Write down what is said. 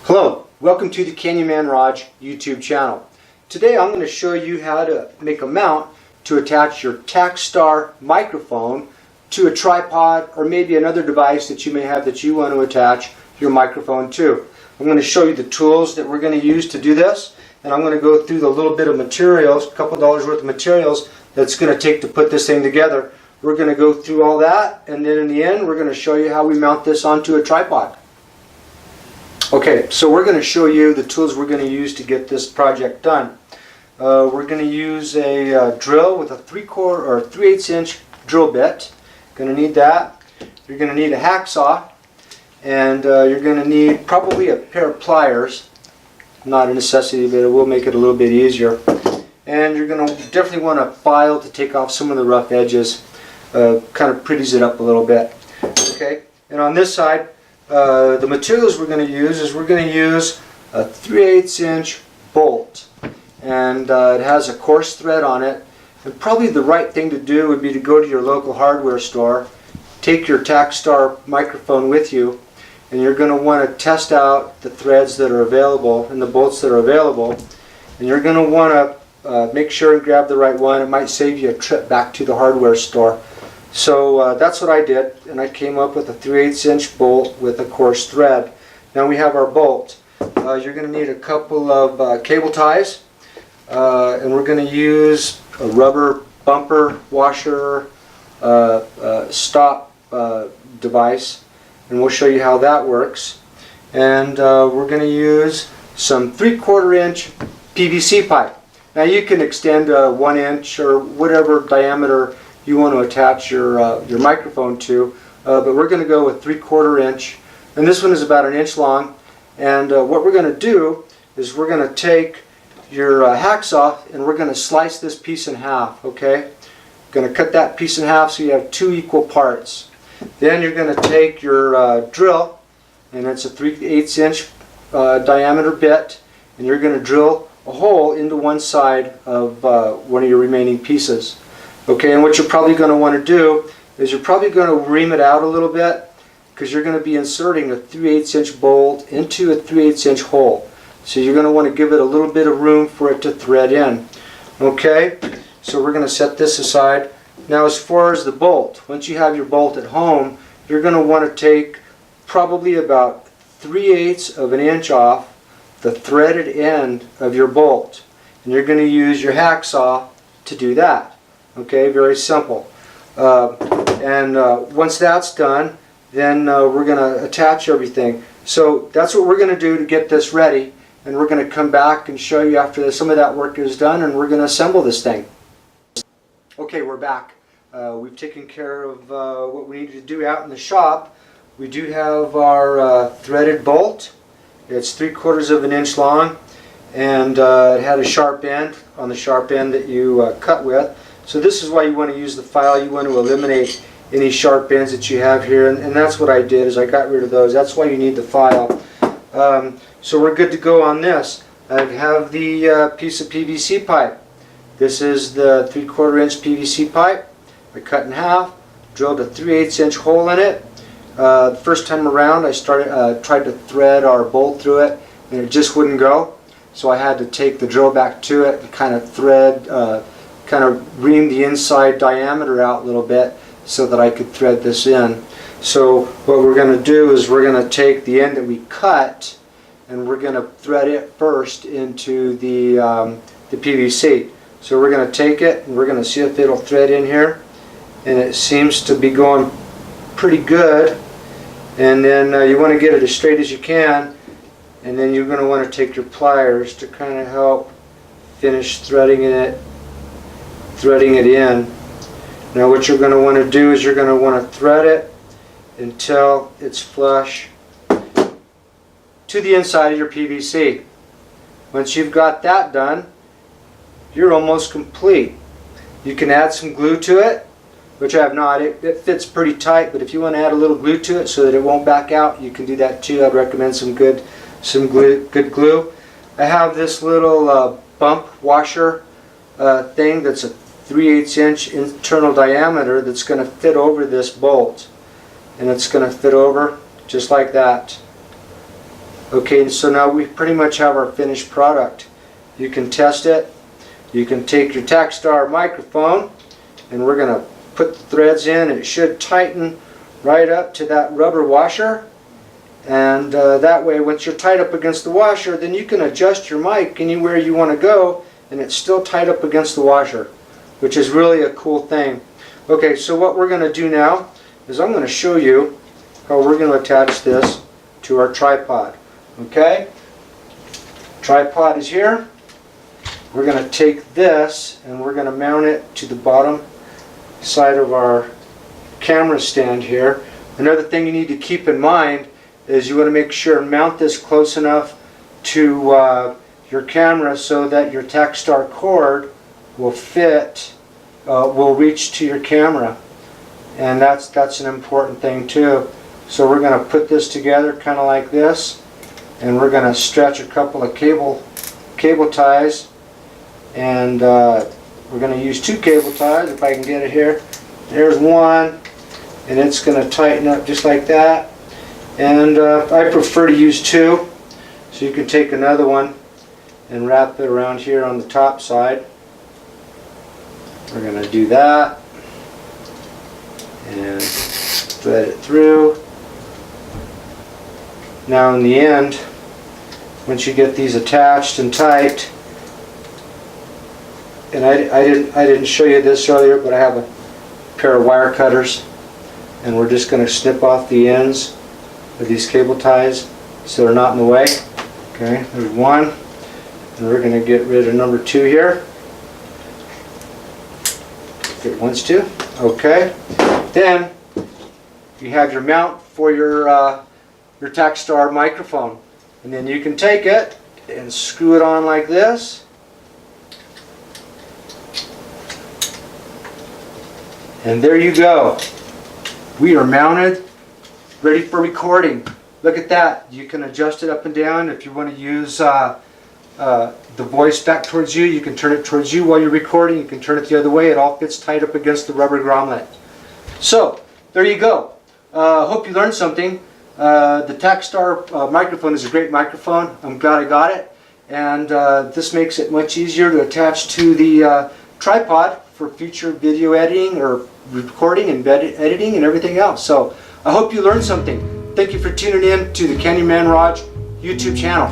Hello, welcome to the knynman YouTube channel. Today I'm going to show you how to make a mount to attach your Takstar microphone to a tripod or maybe another device that you may have that you want to attach your microphone to. I'm going to show you the tools that we're going to use to do this, and I'm going to go through the little bit of materials, a couple dollars worth of materials that's going to take to put this thing together. We're going to go through all that, and then in the end we're going to show you how we mount this onto a tripod. Okay, so we're going to show you the tools we're going to use to get this project done. We're going to use a drill with a 3/8 inch drill bit. Going to need that. You're going to need a hacksaw, and you're going to need probably a pair of pliers. Not a necessity, but it will make it a little bit easier. And you're going to definitely want a file to take off some of the rough edges. Kind of pretties it up a little bit. Okay, and on this side, the materials we're going to use is we're going to use a 3/8 inch bolt, and it has a coarse thread on it. And probably the right thing to do would be to go to your local hardware store, take your Takstar microphone with you, and you're going to want to test out the threads that are available and the bolts that are available, and you're going to want to make sure and grab the right one. It might save you a trip back to the hardware store. So that's what I did, and I came up with a 3/8 inch bolt with a coarse thread. Now we have our bolt. You're going to need a couple of cable ties, and we're going to use a rubber bumper washer stop device, and we'll show you how that works. And we're going to use some 3/4 inch PVC pipe. Now you can extend 1 inch or whatever diameter you want to attach your microphone to, but we're going to go with 3/4 inch, and this one is about 1 inch long. And what we're going to do is we're going to take your hacksaw and we're going to slice this piece in half. Okay, going to cut that piece in half so you have 2 equal parts. Then you're going to take your drill, and it's a 3/8 inch diameter bit, and you're going to drill a hole into one side of one of your remaining pieces. Okay, and what you're probably going to want to do is you're probably going to ream it out a little bit, because you're going to be inserting a 3/8 inch bolt into a 3/8 inch hole. So you're going to want to give it a little bit of room for it to thread in. Okay, so we're going to set this aside. Now as far as the bolt, once you have your bolt at home, you're going to want to take probably about 3/8 of an inch off the threaded end of your bolt. And you're going to use your hacksaw to do that. Okay, very simple. Once that's done, then we're going to attach everything. So that's what we're going to do to get this ready, and we're going to come back and show you after some of that work is done, and we're going to assemble this thing. Okay, we're back. We've taken care of what we needed to do out in the shop. We do have our threaded bolt. It's 3/4 of an inch long, and it had a sharp end on the sharp end that you cut with. So this is why you want to use the file. You want to eliminate any sharp ends that you have here, and that's what I did, is I got rid of those. That's why you need the file. So we're good to go on this. I have the piece of PVC pipe. This is the 3/4 inch PVC pipe. I cut in half, drilled a 3/8 inch hole in it. The first time around I tried to thread our bolt through it, and it just wouldn't go. So I had to take the drill back to it and kind of ream the inside diameter out a little bit so that I could thread this in. So what we're going to do is we're going to take the end that we cut, and we're going to thread it first into the PVC. So we're going to take it and we're going to see if it'll thread in here, and it seems to be going pretty good. And then you want to get it as straight as you can, and then you're going to want to take your pliers to kind of help finish threading it in. Now what you're going to want to do is you're going to want to thread it until it's flush to the inside of your PVC. Once you've got that done, you're almost complete. You can add some glue to it, which I have not. It fits pretty tight, but if you want to add a little glue to it so that it won't back out, you can do that too. I'd recommend some good glue. I have this little bump washer thing that's a 3/8 inch internal diameter that's going to fit over this bolt, and it's going to fit over just like that. Okay, so now we pretty much have our finished product. You can test it. You can take your Takstar microphone, and we're going to put the threads in. It should tighten right up to that rubber washer, and that way once you're tied up against the washer, then you can adjust your mic anywhere you want to go, and it's still tied up against the washer, which is really a cool thing. Okay, so what we're going to do now is I'm going to show you how we're going to attach this to our tripod. Okay, tripod is here. We're going to take this and we're going to mount it to the bottom side of our camera stand here. Another thing you need to keep in mind is you want to make sure and mount this close enough to your camera so that your Takstar cord will fit, will reach to your camera, and that's an important thing too. So we're going to put this together kind of like this, and we're going to stretch a couple of cable ties, and we're going to use 2 cable ties if I can get it here. There's one, and it's going to tighten up just like that. And I prefer to use 2, so you can take another one and wrap it around here on the top side. We're going to do that and thread it through. Now in the end, once you get these attached and tight, and I didn't show you this earlier, but I have a pair of wire cutters, and we're just going to snip off the ends of these cable ties so they're not in the way. Okay, there's one, and we're going to get rid of number 2 here. If it wants to. Okay, then you have your mount for your Takstar microphone, and then you can take it and screw it on like this, and there you go. We are mounted, ready for recording. Look at that. You can adjust it up and down. If you want to use the voice back towards you, you can turn it towards you while you're recording. You can turn it the other way. It all fits tight up against the rubber grommet. So there you go. Hope you learned something. The Takstar microphone is a great microphone. I'm glad I got it, and this makes it much easier to attach to the tripod for future video editing or recording and editing and everything else. So I hope you learned something. Thank you for tuning in to the Knynman YouTube channel.